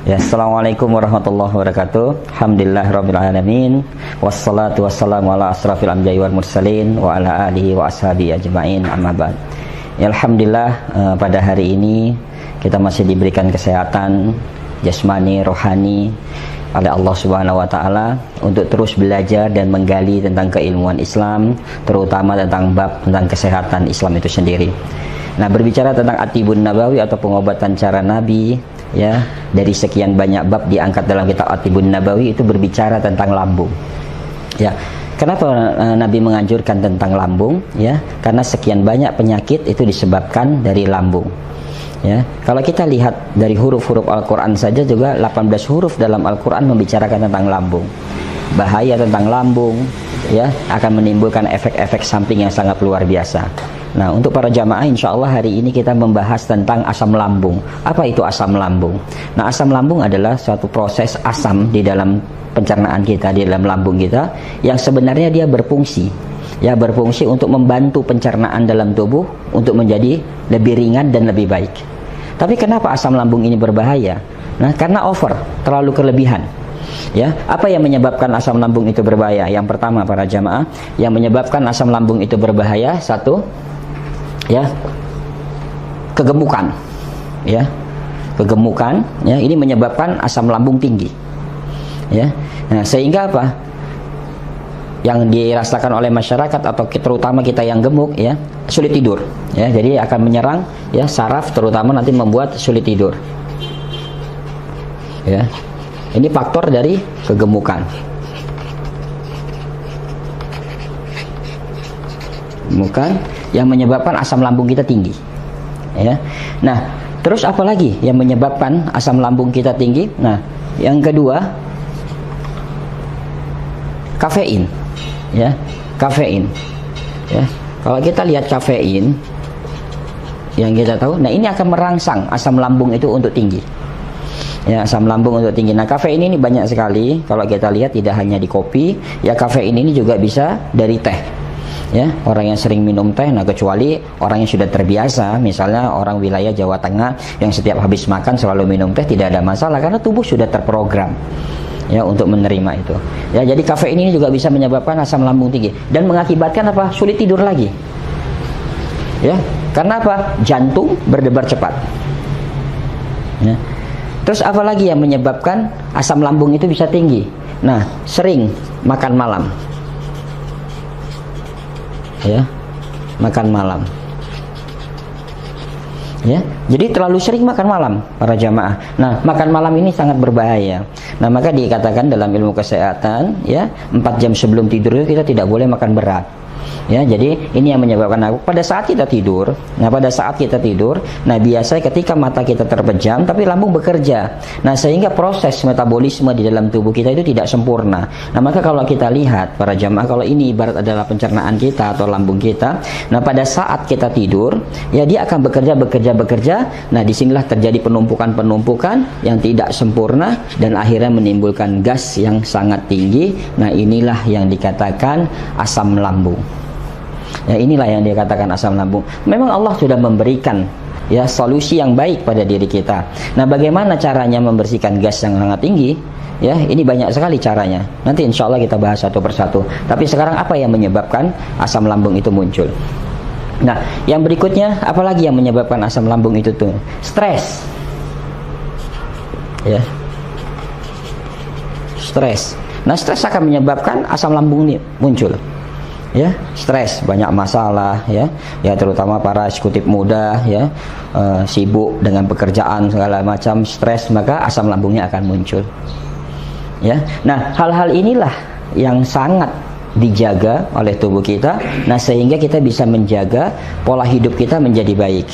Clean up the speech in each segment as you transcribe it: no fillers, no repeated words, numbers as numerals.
Ya, assalamualaikum warahmatullahi wabarakatuh. Alhamdulillahirabbil alamin. Wassalatu wassalamu ala asrafil anbiya'i wal mursalin wa ala alihi wa ashabihi ajmain. Amma ba'd. Ya, alhamdulillah pada hari ini kita masih diberikan kesehatan jasmani, rohani oleh Allah Subhanahu wa taala untuk terus belajar dan menggali tentang keilmuan Islam, terutama tentang bab tentang kesehatan Islam itu sendiri. Nah, berbicara tentang At-Tibbun Nabawi atau pengobatan cara Nabi, ya, dari sekian banyak bab diangkat dalam kitab At-Tibbun Nabawi itu berbicara tentang lambung. Ya, kenapa Nabi menganjurkan tentang lambung? Ya, karena sekian banyak penyakit itu disebabkan dari lambung. Ya, kalau kita lihat dari huruf-huruf Al-Quran saja juga 18 huruf dalam Al-Quran membicarakan tentang lambung. Bahaya tentang lambung, ya, akan menimbulkan efek-efek samping yang sangat luar biasa. Nah, untuk para jamaah, insya Allah hari ini kita membahas tentang asam lambung. Apa itu asam lambung? Nah, asam lambung adalah suatu proses asam di dalam pencernaan kita, di dalam lambung kita, yang sebenarnya dia berfungsi, ya, berfungsi untuk membantu pencernaan dalam tubuh untuk menjadi lebih ringan dan lebih baik. Tapi kenapa asam lambung ini berbahaya? Nah, karena over, terlalu kelebihan. Ya, apa yang menyebabkan asam lambung itu berbahaya? Yang pertama, para jamaah, yang menyebabkan asam lambung itu berbahaya, satu, ya, kegemukan. Ya, kegemukan, ya, ini menyebabkan asam lambung tinggi. Ya, nah, sehingga apa? Yang dirasakan oleh masyarakat atau terutama kita yang gemuk, ya, sulit tidur. Ya, jadi akan menyerang, ya, saraf, terutama nanti membuat sulit tidur. Ya, ini faktor dari kegemukan. Kegemukan yang menyebabkan asam lambung kita tinggi. Ya, nah, terus apa lagi yang menyebabkan asam lambung kita tinggi? Nah, yang kedua, kafein. Ya, kafein. Ya, kalau kita lihat kafein yang kita tahu, nah, ini akan merangsang asam lambung itu untuk tinggi. Ya, asam lambung untuk tinggi. Nah, kafein ini banyak sekali. Kalau kita lihat tidak hanya di kopi, ya, kafein ini juga bisa dari teh. Ya, orang yang sering minum teh, nah, kecuali orang yang sudah terbiasa, misalnya orang wilayah Jawa Tengah yang setiap habis makan selalu minum teh, tidak ada masalah karena tubuh sudah terprogram, ya, untuk menerima itu. Ya, jadi kafein ini juga bisa menyebabkan asam lambung tinggi dan mengakibatkan apa? Sulit tidur lagi. Ya, karena apa? Jantung berdebar cepat. Ya. Terus apa lagi yang menyebabkan asam lambung itu bisa tinggi? Nah, sering makan malam. Ya, makan malam. Ya, jadi terlalu sering makan malam, para jamaah. Nah, makan malam ini sangat berbahaya. Nah, maka dikatakan dalam ilmu kesehatan, ya, 4 jam sebelum tidur itu kita tidak boleh makan berat. Ya, jadi ini yang menyebabkan pada saat kita tidur. Nah, pada saat kita tidur, nah, biasanya ketika mata kita terpejam tapi lambung bekerja. Nah, sehingga proses metabolisme di dalam tubuh kita itu tidak sempurna. Nah, maka kalau kita lihat para jamaah, kalau ini ibarat adalah pencernaan kita atau lambung kita. Nah, pada saat kita tidur, ya, dia akan bekerja. Nah, disinilah terjadi penumpukan yang tidak sempurna dan akhirnya menimbulkan gas yang sangat tinggi. Nah, inilah yang dikatakan asam lambung. Ya, inilah yang dikatakan asam lambung. Memang Allah sudah memberikan, ya, solusi yang baik pada diri kita. Nah, bagaimana caranya membersihkan gas yang sangat tinggi? Ya, ini banyak sekali caranya. Nanti insya Allah kita bahas satu persatu. Tapi sekarang apa yang menyebabkan asam lambung itu muncul? Nah, yang berikutnya, apalagi yang menyebabkan asam lambung itu tuh? Stres. Ya, stres. Nah, stres akan menyebabkan asam lambung ini muncul. Ya, stres, banyak masalah, ya, terutama para eksekutif muda, ya, sibuk dengan pekerjaan segala macam, stres, maka asam lambungnya akan muncul. Ya, nah, hal-hal inilah yang sangat dijaga oleh tubuh kita. Nah, sehingga kita bisa menjaga pola hidup kita menjadi baik.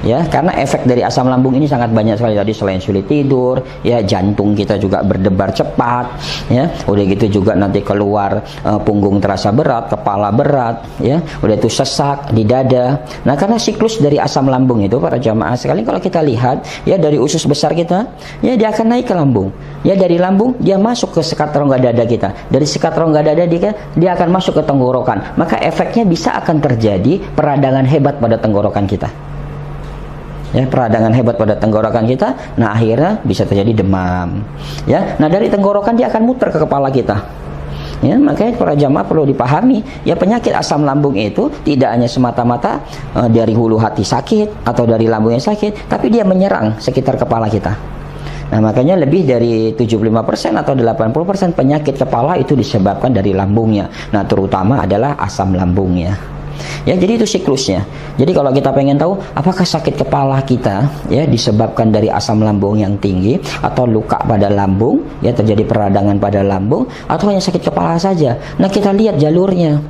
Ya, karena efek dari asam lambung ini sangat banyak sekali. Tadi selain sulit tidur, ya, jantung kita juga berdebar cepat, ya, udah gitu juga nanti keluar punggung terasa berat, kepala berat, ya, udah itu sesak di dada. Nah, karena siklus dari asam lambung itu, para jamaah sekalian, kalau kita lihat, ya, dari usus besar kita, ya, dia akan naik ke lambung. Ya, dari lambung dia masuk ke sekat rongga dada kita. Dari sekat rongga dada dia akan masuk ke tenggorokan. Maka efeknya bisa akan terjadi peradangan hebat pada tenggorokan kita. ya, peradangan hebat pada tenggorokan kita. Nah, akhirnya bisa terjadi demam, ya. Nah, dari tenggorokan dia akan muter ke kepala kita, ya. Makanya para jamaah perlu dipahami, ya, penyakit asam lambung itu tidak hanya semata-mata dari hulu hati sakit atau dari lambungnya sakit, tapi dia menyerang sekitar kepala kita. Nah, makanya lebih dari 75% atau 80% penyakit kepala itu disebabkan dari lambungnya. Nah, terutama adalah asam lambungnya. Ya, jadi itu siklusnya. Jadi kalau kita pengen tahu apakah sakit kepala kita, ya, disebabkan dari asam lambung yang tinggi atau luka pada lambung, ya, terjadi peradangan pada lambung, atau hanya sakit kepala saja. Nah, kita lihat jalurnya.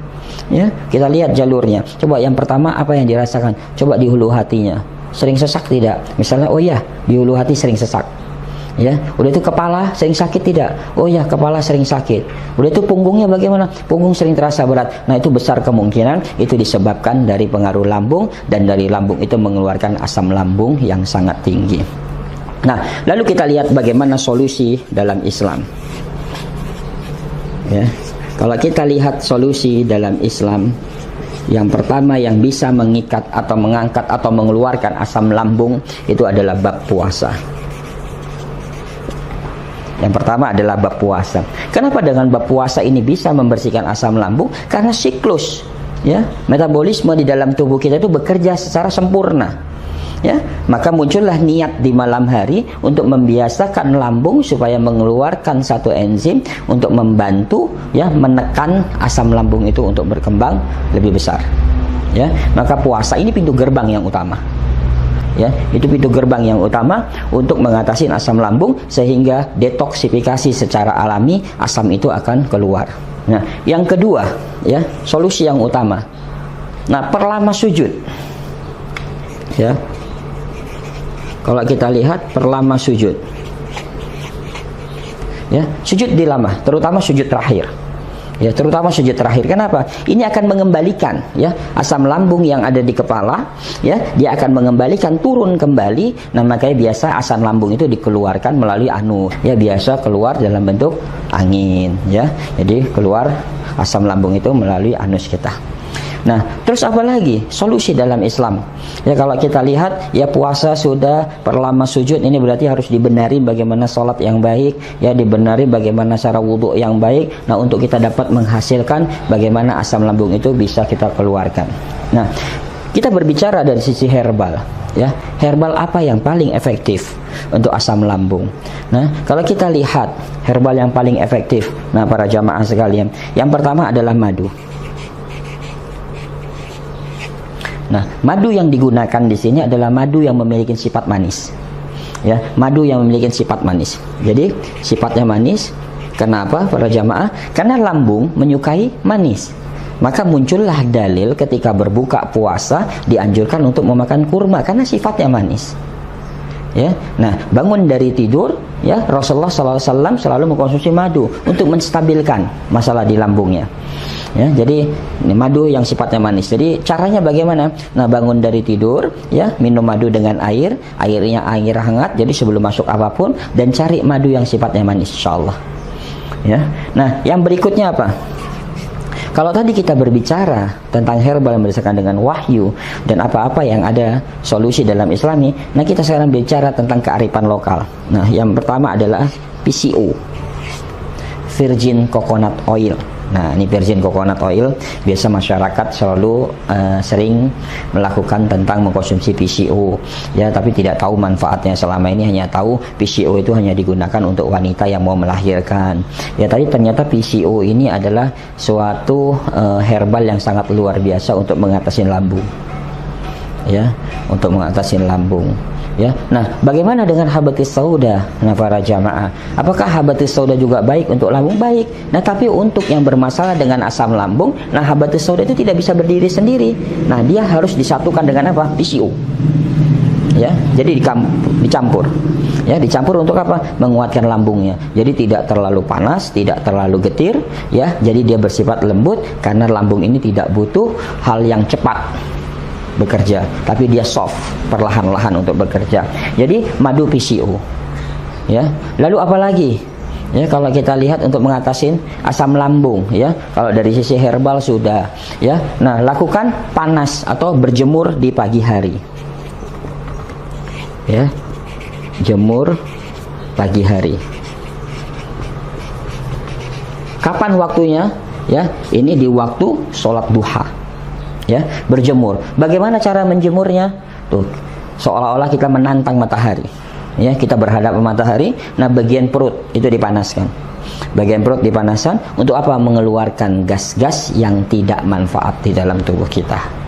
Ya, kita lihat jalurnya. Coba yang pertama apa yang dirasakan? Coba di hulu hatinya. Sering sesak tidak? Misalnya, oh ya, di hulu hati sering sesak. Ya, udah itu kepala sering sakit tidak? Oh ya, kepala sering sakit. Udah itu punggungnya bagaimana? Punggung sering terasa berat. Nah, itu besar kemungkinan itu disebabkan dari pengaruh lambung, dan dari lambung itu mengeluarkan asam lambung yang sangat tinggi. Nah, lalu kita lihat bagaimana solusi dalam Islam. Ya, kalau kita lihat solusi dalam Islam, yang pertama yang bisa mengikat atau mengangkat atau mengeluarkan asam lambung itu adalah bab puasa. Yang pertama adalah bab puasa. Kenapa dengan bab puasa ini bisa membersihkan asam lambung? Karena siklus, ya, metabolisme di dalam tubuh kita itu bekerja secara sempurna. Ya, maka muncullah niat di malam hari untuk membiasakan lambung supaya mengeluarkan satu enzim untuk membantu, ya, menekan asam lambung itu untuk berkembang lebih besar. Ya, maka puasa ini pintu gerbang yang utama. Ya, itu pintu gerbang yang utama untuk mengatasi asam lambung, sehingga detoksifikasi secara alami asam itu akan keluar. Nah, yang kedua, ya, solusi yang utama. Nah, perlama sujud. Ya. Kalau kita lihat perlama sujud. Ya, sujud dilama, terutama sujud terakhir. Ya, terutama sujud terakhir. Kenapa? Ini akan mengembalikan, ya, asam lambung yang ada di kepala, ya, dia akan mengembalikan turun kembali. Nah, makanya biasa asam lambung itu dikeluarkan melalui anus. Ya, biasa keluar dalam bentuk angin, ya. Jadi keluar asam lambung itu melalui anus kita. Nah, terus apa lagi solusi dalam Islam? Ya, kalau kita lihat, ya, puasa sudah, perlama sujud, ini berarti harus dibenari bagaimana sholat yang baik, ya, dibenari bagaimana cara wudhu yang baik. Nah, untuk kita dapat menghasilkan bagaimana asam lambung itu bisa kita keluarkan. Nah, kita berbicara dari sisi herbal, ya, herbal apa yang paling efektif untuk asam lambung? Nah, kalau kita lihat herbal yang paling efektif, nah, para jamaah sekalian, yang pertama adalah madu. Nah, madu yang digunakan di sini adalah madu yang memiliki sifat manis. Ya, madu yang memiliki sifat manis. Jadi, sifatnya manis. Kenapa para jamaah? Karena lambung menyukai manis. Maka muncullah dalil ketika berbuka puasa dianjurkan untuk memakan kurma karena sifatnya manis. Ya, nah, bangun dari tidur, ya, Rasulullah SAW selalu mengkonsumsi madu untuk menstabilkan masalah di lambungnya. Ya, jadi ini madu yang sifatnya manis. Jadi caranya bagaimana? Nah, bangun dari tidur, ya, minum madu dengan air, airnya air hangat. Jadi sebelum masuk apapun, dan cari madu yang sifatnya manis, insyaallah. Ya, nah, yang berikutnya apa? Kalau tadi kita berbicara tentang herbal yang berdasarkan dengan wahyu dan apa-apa yang ada solusi dalam Islami, nah, kita sekarang bicara tentang kearifan lokal. Nah, yang pertama adalah PCO, Virgin Coconut Oil. Nah, ini virgin coconut oil, biasa masyarakat selalu sering melakukan tentang mengkonsumsi PCO, ya, tapi tidak tahu manfaatnya. Selama ini hanya tahu PCO itu hanya digunakan untuk wanita yang mau melahirkan. Ya, tapi ternyata PCO ini adalah suatu herbal yang sangat luar biasa untuk mengatasi lambung. Ya, untuk mengatasi lambung. Ya, nah, bagaimana dengan habatus sauda? Nah, para jamaah, apakah habatus sauda juga baik untuk lambung? Baik. Nah, tapi untuk yang bermasalah dengan asam lambung, nah, habatus sauda itu tidak bisa berdiri sendiri. Nah, dia harus disatukan dengan apa? PCO. Ya, jadi dicampur. Ya, dicampur untuk apa? Menguatkan lambungnya. Jadi tidak terlalu panas, tidak terlalu getir, ya. Jadi dia bersifat lembut karena lambung ini tidak butuh hal yang cepat bekerja, tapi dia soft, perlahan-lahan untuk bekerja. Jadi madu PCO. Ya, lalu apa lagi? Ya, kalau kita lihat untuk mengatasi asam lambung, ya, kalau dari sisi herbal sudah, ya. Nah, lakukan panas atau berjemur di pagi hari. ya, jemur pagi hari. Kapan waktunya? Ya, ini di waktu sholat duha. Ya, berjemur. Bagaimana cara menjemurnya? Tuh, seolah-olah kita menantang matahari. Ya, kita berhadap ke matahari. Nah, bagian perut itu dipanaskan. Bagian perut dipanaskan untuk apa? Mengeluarkan gas-gas yang tidak manfaat di dalam tubuh kita.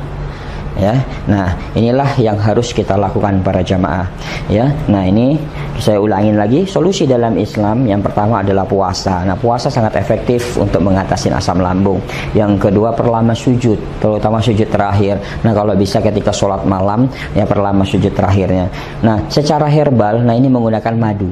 Ya, nah inilah yang harus kita lakukan para jamaah. Ya, nah ini saya ulangin lagi, solusi dalam Islam yang pertama adalah puasa. Nah, puasa sangat efektif untuk mengatasi asam lambung. Yang kedua, perlama sujud, terutama sujud terakhir. Nah, kalau bisa ketika sholat malam, ya perlama sujud terakhirnya. Nah, secara herbal, nah ini menggunakan madu.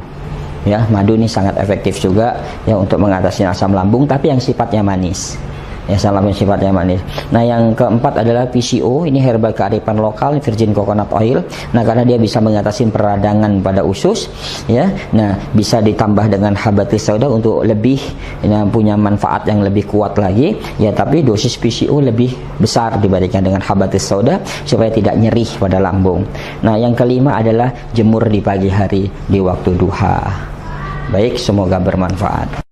Ya, madu ini sangat efektif juga ya untuk mengatasi asam lambung, tapi yang sifatnya manis. Ya, salam yang sifatnya manis. Nah, yang keempat adalah PCO, ini herbal kearifan lokal, virgin coconut oil. Nah, karena dia bisa mengatasi peradangan pada usus, ya. Nah, bisa ditambah dengan habatus sauda untuk lebih punya manfaat yang lebih kuat lagi, ya. Tapi dosis PCO lebih besar dibandingkan dengan habatus sauda supaya tidak nyeri pada lambung. Nah, yang kelima adalah jemur di pagi hari di waktu duha. Baik, semoga bermanfaat.